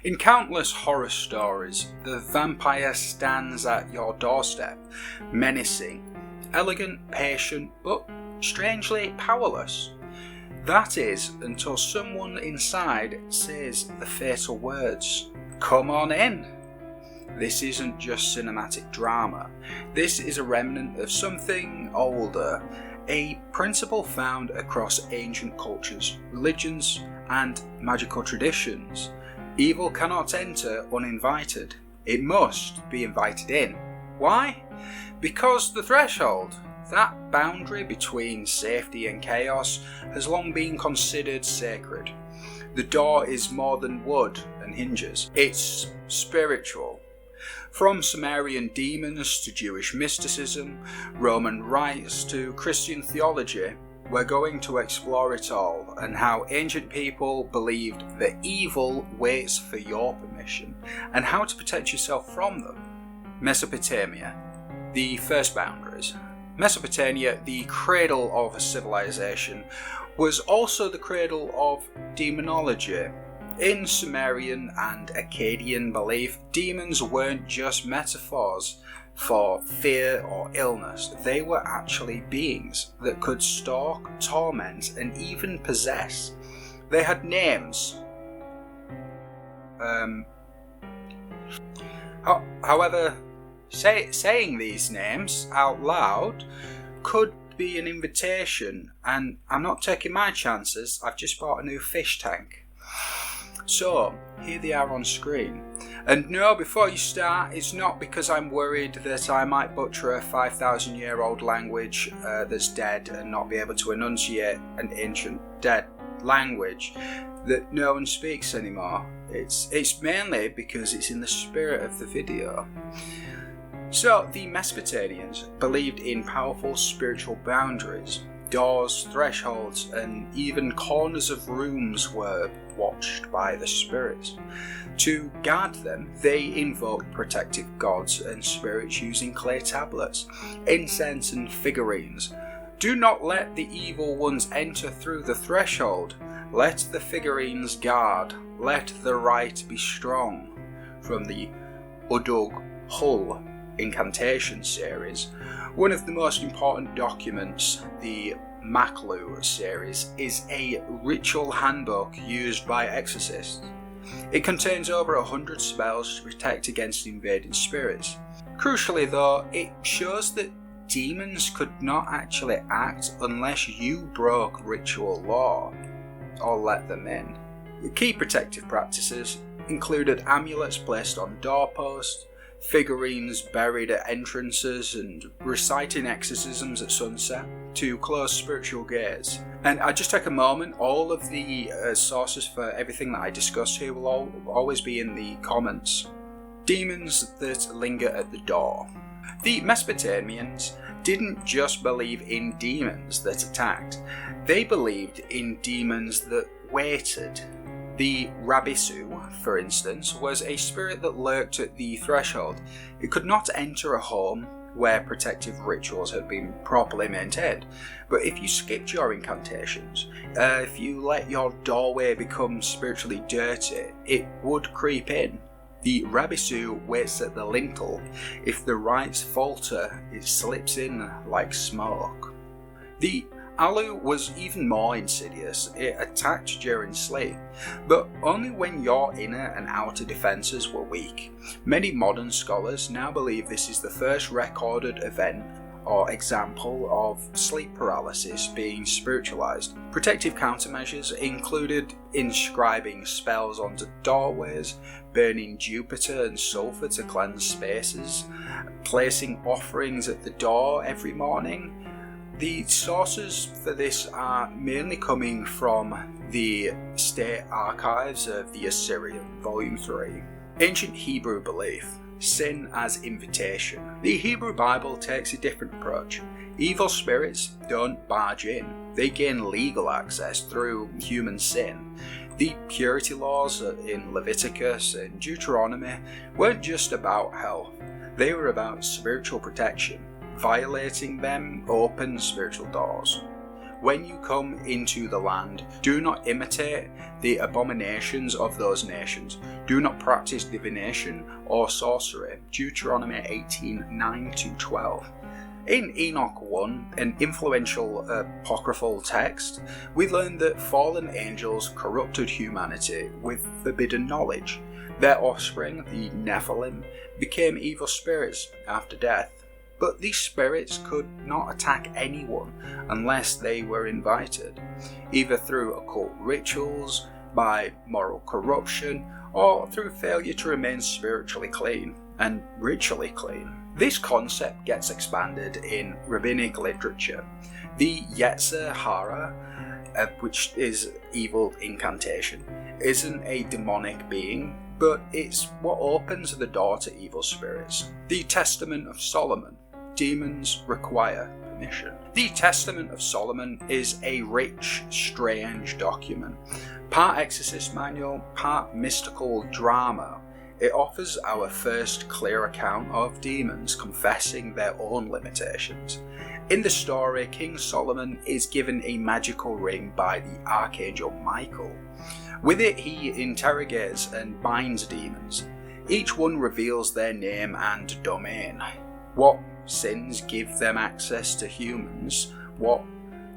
In countless horror stories, the vampire stands at your doorstep, menacing, elegant, patient, but strangely powerless. That is, until someone inside says the fatal words, "Come on in." This isn't just cinematic drama. This is a remnant of something older, a principle found across ancient cultures, religions, and magical traditions. Evil cannot enter uninvited. It must be invited in. Why? Because the threshold, that boundary between safety and chaos, has long been considered sacred. The door is more than wood and hinges. It's spiritual. From Sumerian demons to Jewish mysticism, Roman rites to Christian theology, we're going to explore it all and how ancient people believed that evil waits for your permission and how to protect yourself from them. Mesopotamia, the first boundaries. Mesopotamia, the cradle of civilization, was also the cradle of demonology. In Sumerian and Akkadian belief, demons weren't just metaphors for fear or illness. They were actually beings that could stalk, torment, and even possess. They had names. However, saying these names out loud could be an invitation, and I'm not taking my chances. I've just bought a new fish tank. So, here they are on screen. And no, before you start, it's not because I'm worried that I might butcher a 5,000-year-old language that's dead and not be able to enunciate an ancient dead language that no one speaks anymore. It's mainly because it's in the spirit of the video. So, the Mesopotamians believed in powerful spiritual boundaries. Doors, thresholds, and even corners of rooms were watched by the spirits. To guard them, they invoked protective gods and spirits using clay tablets, incense, and figurines. Do not let the evil ones enter through the threshold. Let the figurines guard. Let the rite be strong. From the Udug-hul incantation series, one of the most important documents, the Maqlû series, is a ritual handbook used by exorcists. It contains over 100 spells to protect against invading spirits. Crucially though, it shows that demons could not actually act unless you broke ritual law or let them in. The key protective practices included amulets placed on doorposts, figurines buried at entrances, and reciting exorcisms at sunset to close spiritual gates. And I just take a moment, all of the sources for everything that I discuss here will always be in the comments. Demons that linger at the door. The Mesopotamians didn't just believe in demons that attacked, they believed in demons that waited. The Rabisu, for instance, was a spirit that lurked at the threshold. It could not enter a home where protective rituals had been properly maintained, but if you skipped your incantations, if you let your doorway become spiritually dirty, it would creep in. The Rabisu waits at the lintel. If the rites falter, it slips in like smoke. The Alu was even more insidious. It attacked during sleep, but only when your inner and outer defences were weak. Many modern scholars now believe this is the first recorded event or example of sleep paralysis being spiritualised. Protective countermeasures included inscribing spells onto doorways, burning Jupiter and sulphur to cleanse spaces, placing offerings at the door every morning. The sources for this are mainly coming from the State Archives of the Assyrian, Volume 3. Ancient Hebrew belief. Sin as invitation. The Hebrew Bible takes a different approach. Evil spirits don't barge in. They gain legal access through human sin. The purity laws in Leviticus and Deuteronomy weren't just about health. They were about spiritual protection. Violating them opened spiritual doors. When you come into the land, do not imitate the abominations of those nations. Do not practice divination or sorcery. Deuteronomy 18:9-12. In Enoch 1, an influential apocryphal text, we learn that fallen angels corrupted humanity with forbidden knowledge. Their offspring, the Nephilim, became evil spirits after death. But these spirits could not attack anyone unless they were invited, either through occult rituals, by moral corruption, or through failure to remain spiritually clean and ritually clean. This concept gets expanded in rabbinic literature. The Yetzer Hara, which is evil incantation, isn't a demonic being, but it's what opens the door to evil spirits. The Testament of Solomon. Demons require permission. The Testament of Solomon is a rich, strange document, part exorcist manual, part mystical drama. It offers our first clear account of demons confessing their own limitations. In the story, King Solomon is given a magical ring by the Archangel Michael. With it, he interrogates and binds demons. Each one reveals their name and domain. What sins give them access to humans? What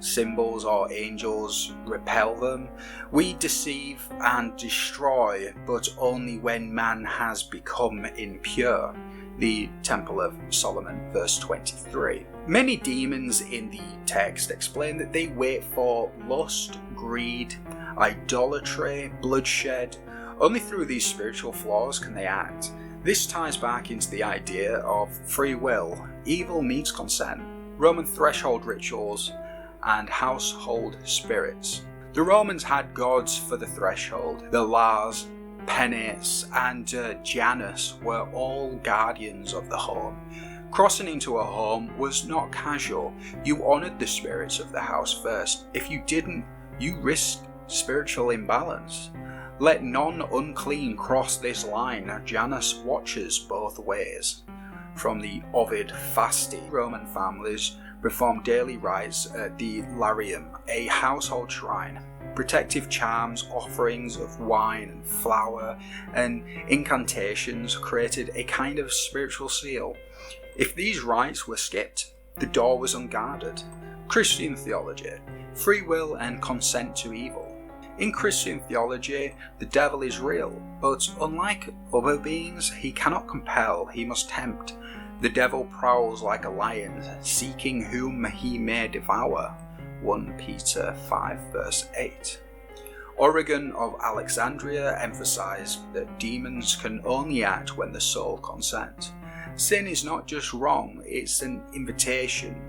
symbols or angels repel them? We deceive and destroy, but only when man has become impure. The Temple of Solomon, verse 23. Many demons in the text explain that they wait for lust, greed, idolatry, bloodshed. Only through these spiritual flaws can they act. This ties back into the idea of free will. Evil needs consent. Roman threshold rituals and household spirits. The Romans had gods for the threshold. The Lares, Penates, and Janus were all guardians of the home. Crossing into a home was not casual. You honoured the spirits of the house first. If you didn't, you risked spiritual imbalance. Let none unclean cross this line. Janus watches both ways. From the Ovid Fasti, Roman families performed daily rites at the Larium, a household shrine. Protective charms, offerings of wine and flour, and incantations created a kind of spiritual seal. If these rites were skipped, the door was unguarded. Christian theology, free will and consent to evil. In Christian theology, the devil is real, but unlike other beings, he cannot compel, he must tempt. The devil prowls like a lion, seeking whom he may devour. 1 Peter 5 verse 8. Origen of Alexandria emphasized that demons can only act when the soul consents. Sin is not just wrong, it's an invitation.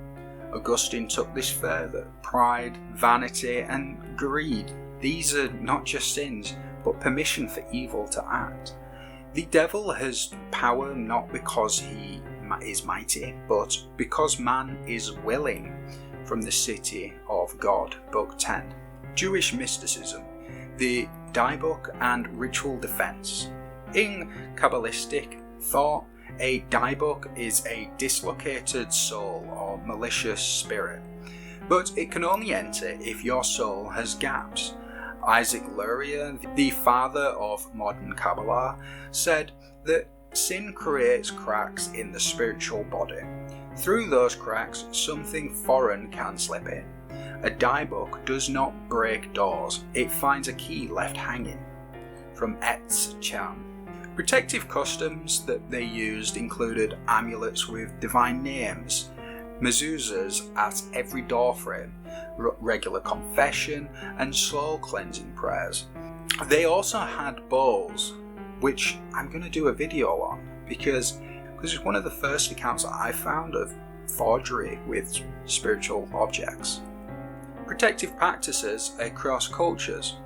Augustine took this further. Pride, vanity, and greed. These are not just sins, but permission for evil to act. The devil has power not because he is mighty, but because man is willing. From the City of God, Book 10. Jewish mysticism, the Dybbuk and ritual defense. In Kabbalistic thought, a Dybbuk is a dislocated soul or malicious spirit, but it can only enter if your soul has gaps. Isaac Luria, the father of modern Kabbalah, said that sin creates cracks in the spiritual body. Through those cracks, something foreign can slip in. A Dybbuk does not break doors, it finds a key left hanging. From Etz Chan. Protective customs that they used included amulets with divine names, mezuzahs at every doorframe, regular confession, and soul cleansing prayers. They also had bowls, which I'm going to do a video on because it's one of the first accounts that I found of forgery with spiritual objects. Protective practices across cultures.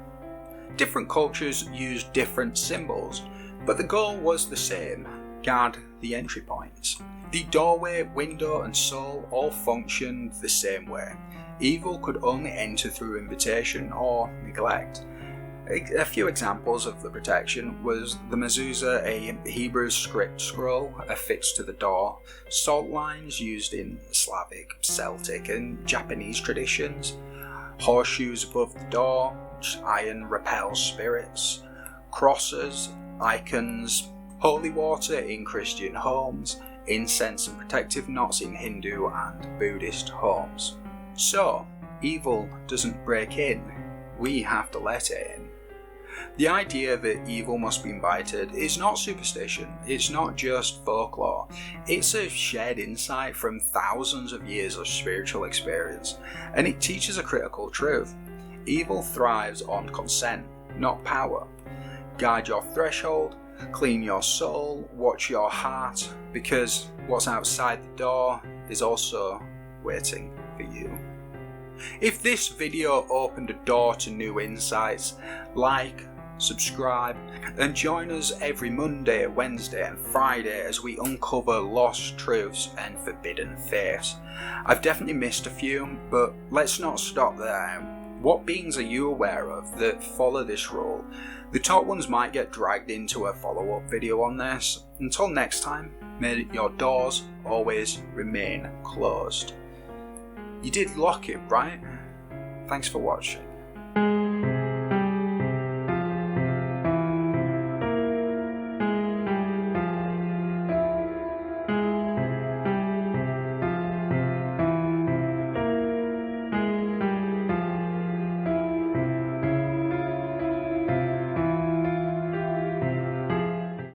Different cultures used different symbols, but the goal was the same: guard the entry points. The doorway, window, and soul all functioned the same way. Evil could only enter through invitation or neglect. A few examples of the protection was the mezuzah, a Hebrew script scroll affixed to the door, salt lines used in Slavic, Celtic, and Japanese traditions, horseshoes above the door, which iron repels spirits, crosses, icons, holy water in Christian homes, incense and protective knots in Hindu and Buddhist homes. So, evil doesn't break in, we have to let it in. The idea that evil must be invited is not superstition, it's not just folklore, it's a shared insight from thousands of years of spiritual experience, and it teaches a critical truth. Evil thrives on consent, not power. Guide your threshold, clean your soul, watch your heart, because what's outside the door is also waiting for you. If this video opened a door to new insights, like, subscribe, and join us every Monday, Wednesday and Friday as we uncover lost truths and forbidden faiths. I've definitely missed a few, but let's not stop there. What beings are you aware of that follow this rule? The top ones might get dragged into a follow-up video on this. Until next time, may your doors always remain closed. You did lock it, right? Thanks for watching.